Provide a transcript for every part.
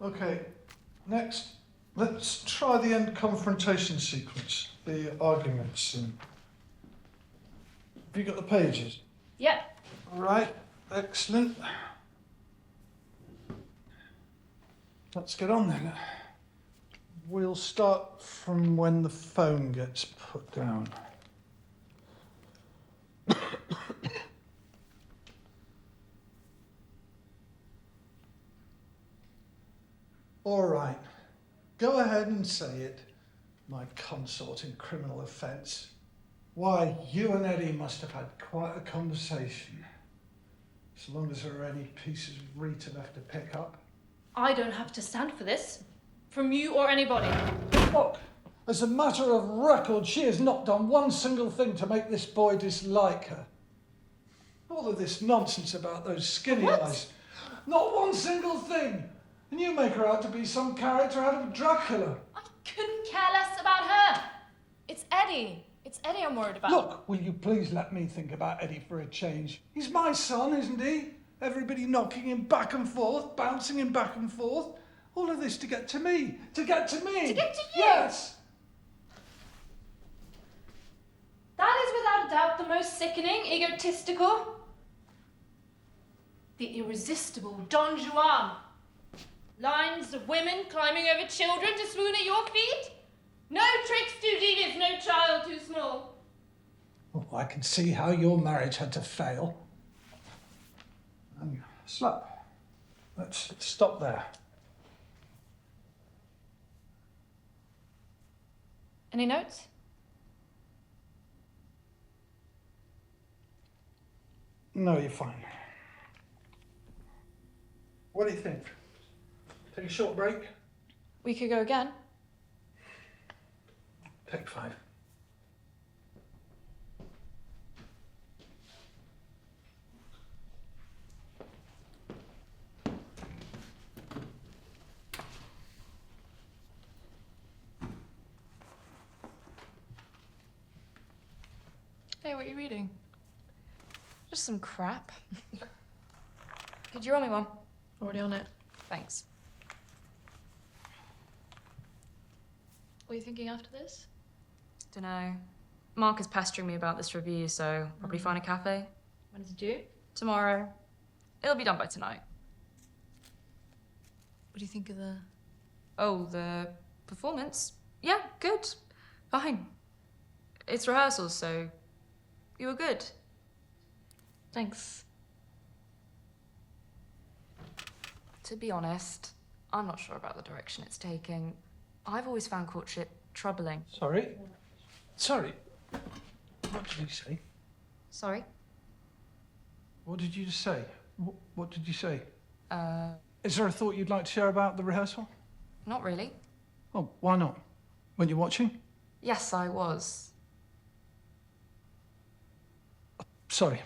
Okay, next, let's try the end confrontation sequence, the argument scene. Have you got the pages? Yeah. Right, excellent. Let's get on then. We'll start from when the phone gets put down. All right, go ahead and say it, my consort in criminal offence. Why, you and Eddie must have had quite a conversation. So long as there are any pieces of Rita left to pick up. I don't have to stand for this. From you or anybody. Look, as a matter of record, she has not done one single thing to make this boy dislike her. All of this nonsense about those skinny eyes. Not one single thing. And you make her out to be some character out of Dracula. I couldn't care less about her. It's Eddie. It's Eddie I'm worried about. Look, will you please let me think about Eddie for a change? He's my son, isn't he? Everybody knocking him back and forth, bouncing him back and forth. All of this to get to me. To get to me. To get to you? Yes. That is without a doubt the most sickening, egotistical, the irresistible Don Juan. Lines of women climbing over children to swoon at your feet. No tricks too devious, no child too small. Oh, I can see how your marriage had to fail. Slap. Let's stop there. Any notes? No, you're fine. What do you think? Take a short break? We could go again. Take 5. Hey, what are you reading? Just some crap. Could you roll me one? Already on it. Thanks. What are you thinking after this? Dunno. Mark is pestering me about this review, so probably find a cafe. When is it due? Tomorrow. It'll be done by tonight. What do you think of the... Oh, the performance? Yeah, good. Fine. It's rehearsals, so you were good. Thanks. To be honest, I'm not sure about the direction it's taking. I've always found courtship troubling. Sorry? Sorry? What did you say? Sorry? What did you just say? What did you say? Uh, Is there a thought you'd like to share about the rehearsal? Not really. Oh, why not? Weren't you watching? Yes, I was. Sorry.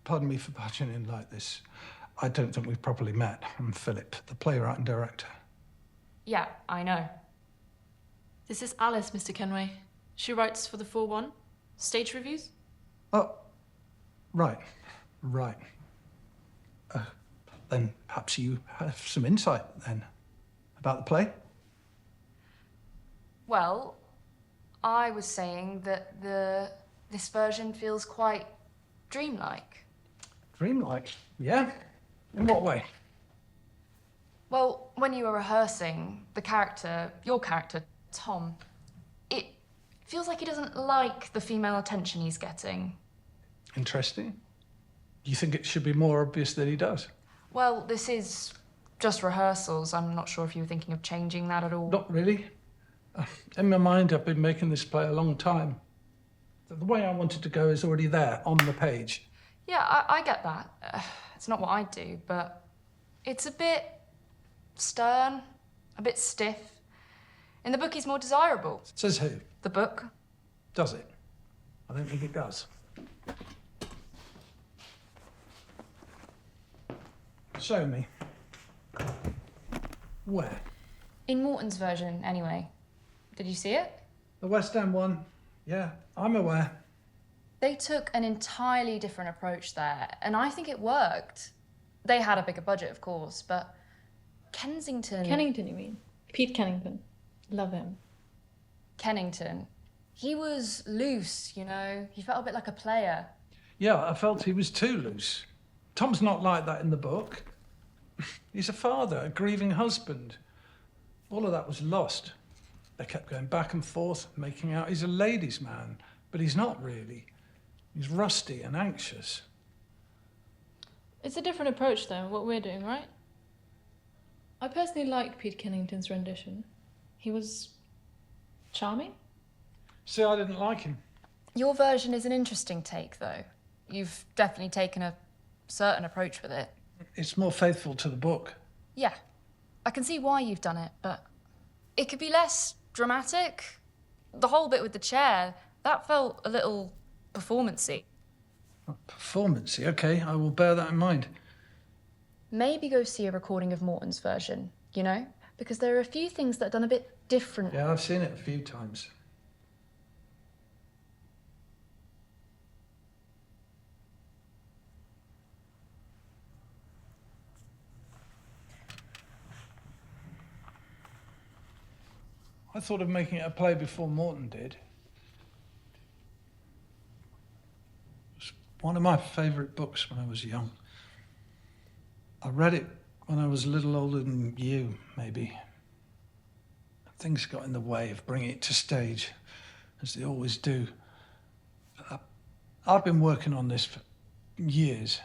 Pardon me for barging in like this. I don't think we've properly met. I'm Philip, the playwright and director. Yeah, I know. This is Alice, Mr. Kenway. She writes for the 4-1 stage reviews. Oh, right. Right. Then perhaps you have some insight then about the play? Well, I was saying that this version feels quite dreamlike. Dreamlike? Yeah? In what way? Well, when you were rehearsing, your character, Tom, it feels like he doesn't like the female attention he's getting. Interesting. You think it should be more obvious that he does? Well, this is just rehearsals. I'm not sure if you were thinking of changing that at all. Not really. In my mind, I've been making this play a long time. The way I wanted to go is already there, on the page. Yeah, I get that. It's not what I do, but it's a bit stern, a bit stiff. In the book, he's more desirable. Says who? The book. Does it? I don't think it does. Show me. Where? In Morton's version, anyway. Did you see it? The West End one. Yeah, I'm aware. They took an entirely different approach there, and I think it worked. They had a bigger budget, of course, but Kensington. Kennington, you mean? Pete Kennington. Love him. Kennington. He was loose, you know. He felt a bit like a player. Yeah, I felt he was too loose. Tom's not like that in the book. He's a father, a grieving husband. All of that was lost. They kept going back and forth, making out he's a ladies' man, but he's not really. He's rusty and anxious. It's a different approach, though, what we're doing, right? I personally liked Pete Kennington's rendition. He was charming. See, I didn't like him. Your version is an interesting take, though. You've definitely taken a certain approach with it. It's more faithful to the book. Yeah, I can see why you've done it, but it could be less dramatic. The whole bit with the chair, that felt a little performance-y. Performance-y, okay, I will bear that in mind. Maybe go see a recording of Morton's version, you know? Because there are a few things that are done a bit different. Yeah, I've seen it a few times. I thought of making it a play before Morton did. It was one of my favourite books when I was young. I read it when I was a little older than you, maybe. Things got in the way of bringing it to stage, as they always do. I've been working on this for years.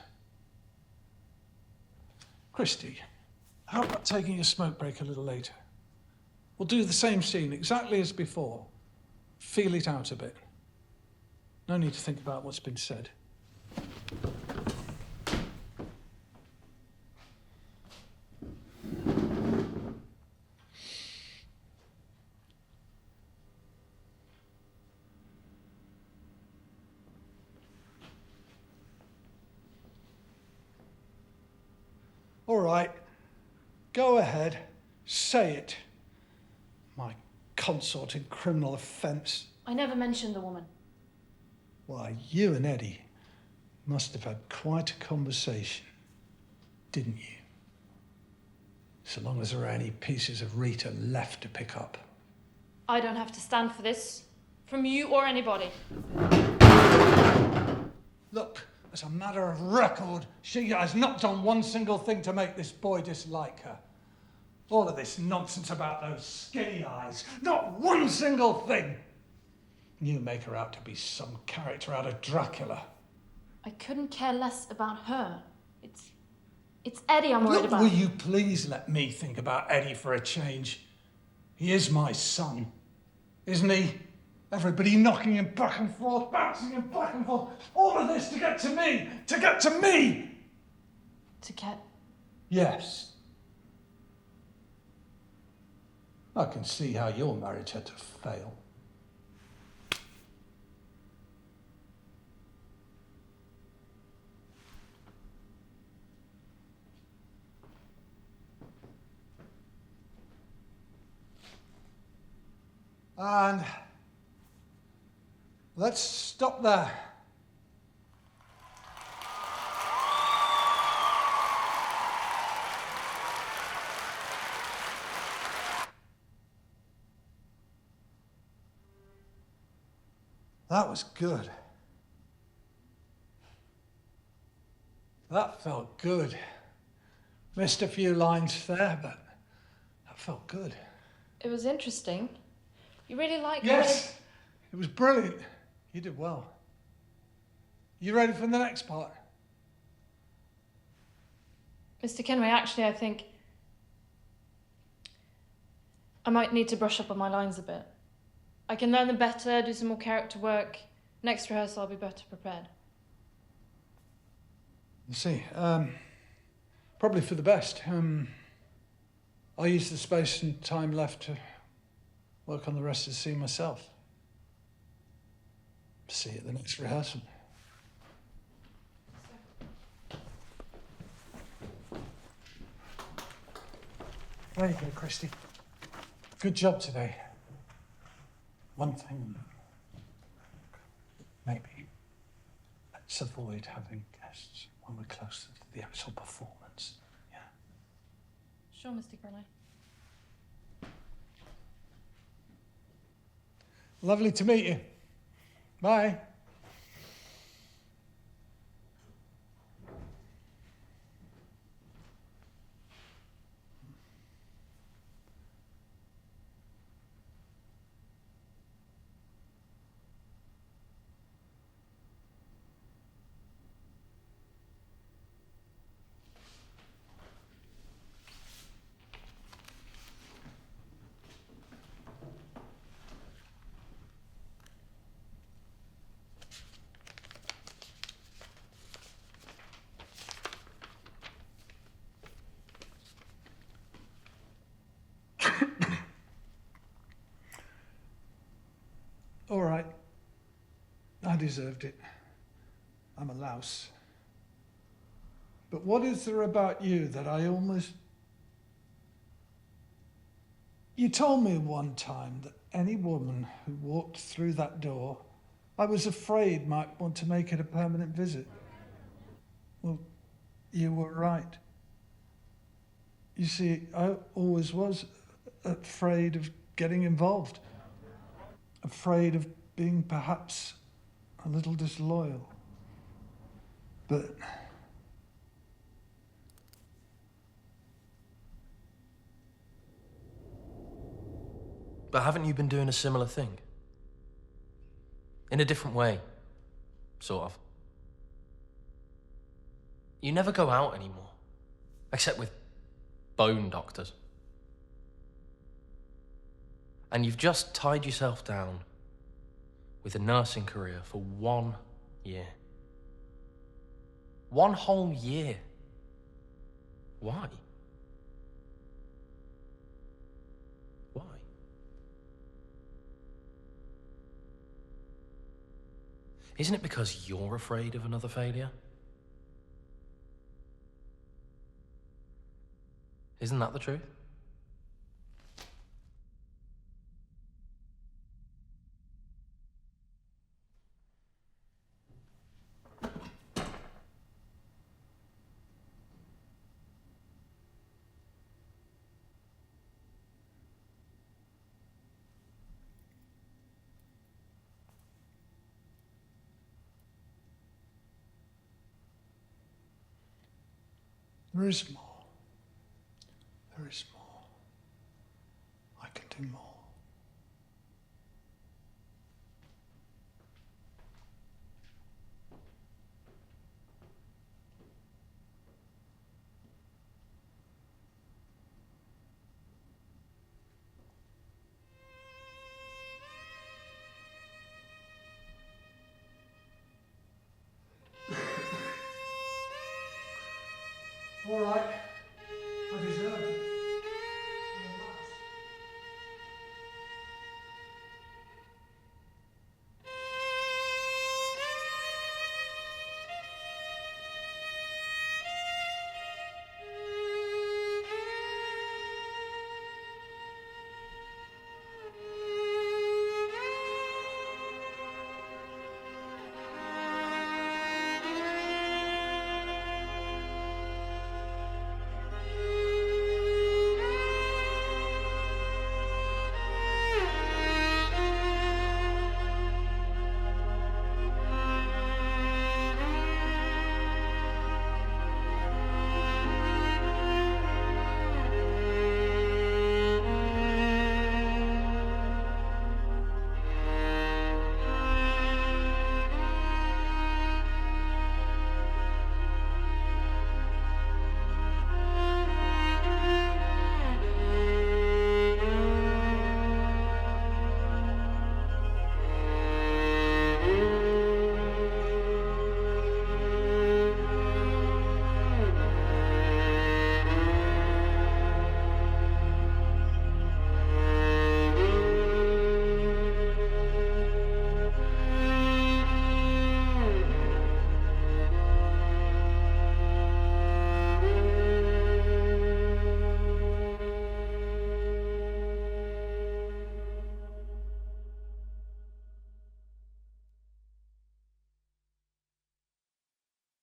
Christy, how about taking a smoke break a little later? We'll do the same scene, exactly as before. Feel it out a bit. No need to think about what's been said. All right, go ahead, say it. My consort in criminal offence. I never mentioned the woman. Why, you and Eddie must have had quite a conversation, didn't you? So long as there are any pieces of Rita left to pick up. I don't have to stand for this, from you or anybody. Look, as a matter of record, she has not done one single thing to make this boy dislike her. All of this nonsense about those skinny eyes, not one single thing. You make her out to be some character out of Dracula. I couldn't care less about her. It's Eddie I'm worried Look, about. will you please let me think about Eddie for a change? He is my son, isn't he? Everybody knocking him back and forth, bouncing him back and forth. All of this to get to me! To get to me! To get... Yes. I can see how your marriage had to fail. And let's stop there. That was good. That felt good. Missed a few lines there, but that felt good. It was interesting. You really liked Yes, it was brilliant. You did well. You ready for the next part? Mr. Kenway, actually, I think I might need to brush up on my lines a bit. I can learn them better, do some more character work. Next rehearsal, I'll be better prepared. You see, probably for the best. I'll use the space and time left to work on the rest of the scene myself. See you at the next rehearsal. There you go, Christy. Good job today. One thing, maybe, let's avoid having guests when we're closer to the actual performance. Yeah. Sure, Mr. Crowley. Lovely to meet you. Bye. All right. I deserved it. I'm a louse. But what is there about you that I almost... You told me one time that any woman who walked through that door, I was afraid might want to make it a permanent visit. Well, you were right. You see, I always was afraid of getting involved. Afraid of being perhaps a little disloyal. But haven't you been doing a similar thing? In a different way, sort of. You never go out anymore, except with bone doctors. And you've just tied yourself down with a nursing career for 1 year. 1 whole year. Why? Why? Isn't it because you're afraid of another failure? Isn't that the truth? there is more. There is more. I can do more.